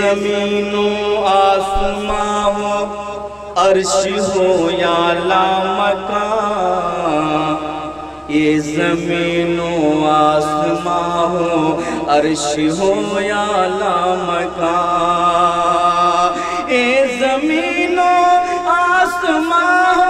زمین و آسماں ہو عرش ہو یا لامکان، یہ زمین و آسماں ہو عرش ہو یا لامکان، یہ زمین و آسماں ہو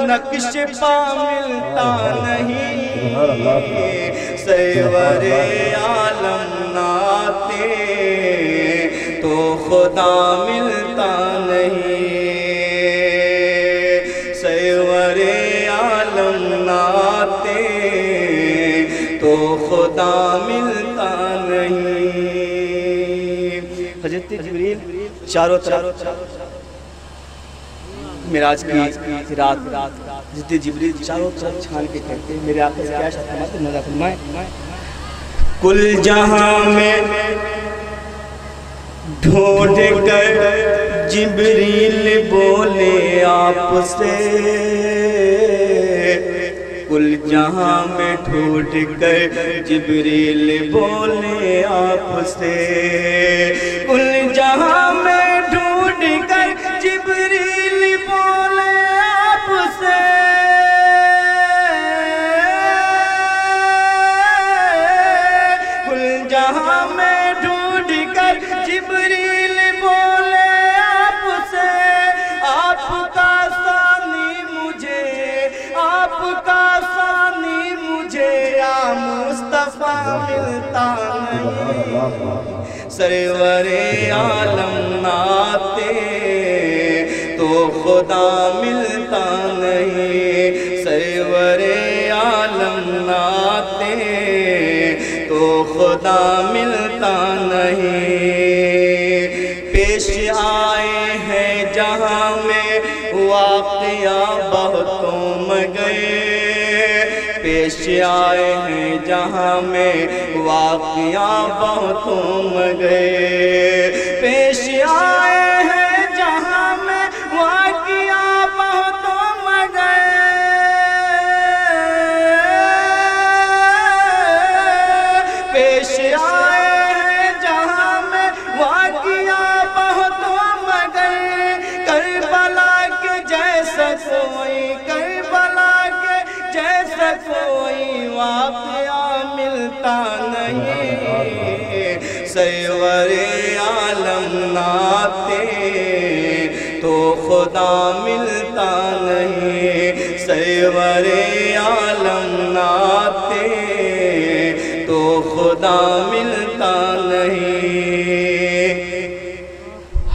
نقش پا ملتا نہیں، سرور عالم ناتے تو خدا ملتا نہیں، سرور عالم ناتے تو خدا ملتا نہیں۔ حضرت جبریل چاروں طرف معراج کی رات حضرت جبریل چاروں طرف چھان کے کہتے ہیں، میرے آقا سے کیا شرط فرماتے ہیں، نظر فرمائیں، کل جہاں میں ڈھونڈ کر جبریل بولے آپ سے، کل جہاں میں ڈھونڈ کر جبریل بولے آپ سے، کل جہاں میں ڈھونڈ کر جبریل بولے آپ سے، کل جہاں میں ڈھونڈ کر جبریل بولے آپ سے، آپ کا ثانی مجھے، آپ کا ثانی مجھے یا مصطفیٰ ملتا نہیں، سرور عالم ناتے تو خدا ملتا نہیں، سرور عالم ناتے تو خدا ملتا نہیں، پیش آئے ہیں جہاں میں واقعہ بہتوں مگر، پیش آئے ہیں جہاں میں واقعہ بہتوں مگر، پیش آئے ہیں جہاں میں واقعہ بہتوں مگر، پیش آئے ہیں جہاں میں واقعہ بہتوں مگر، کربلا کے جیسا کوئی، کربلا کے جیسا کوئی واقعہ ملتا نہیں، سرور عالم ناتے تو خدا ملتا نہیں، سرور عالم ناتے تو خدا ملتا نہیں،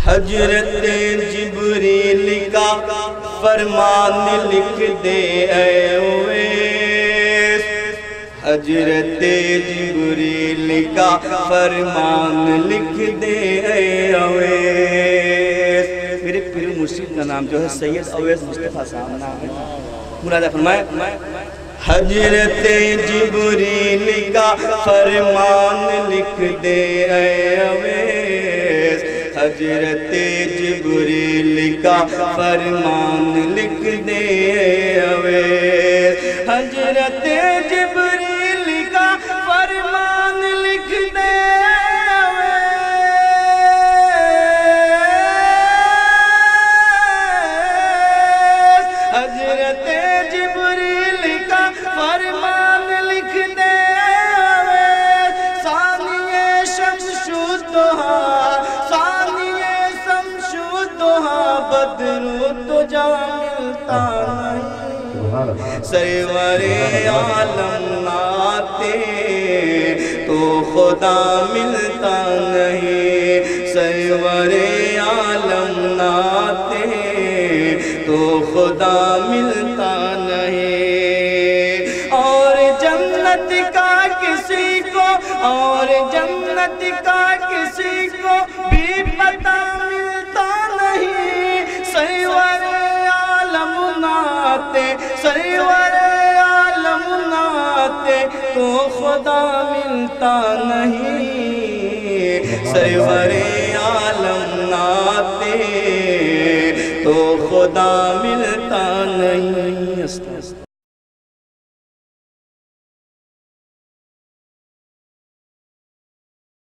حضرت جبریل کا فرمان لکھ دے اے اویس، حضرت جبریل کا فرمان لکھ دے اے اویس، میرے پیر مرشد کا نام جو ہے سید اویس مصطفیٰ صاحب نام ہے، منادہ فرمائے، حضرت جبریل کا فرمان لکھ دے اے اویس، حضرت جبریل کا فرمان لکھ دے اے اویس، حضرت جبریل کا فرمان لکھ دے اویس، حضرت جبریل کا فرمان لکھ دے اویس، ثانیہ شمس الضحیٰ، ثانیہ شمس الضحیٰ بدر تجھا ملتا نہیں، سرور عالم ناتے تو خدا ملتا نہیں، سرور عالم ناتے تو خدا ملتا نہیں، اور جنت کا کسی کو اور جنت کا کسی کو بھی پتہ ملتا نہیں، سرور عالم ناتے، سرور عالم ناتے تو خدا ملتا نہیں، سرور عالم ناتے تو خدا ملتا نہیں۔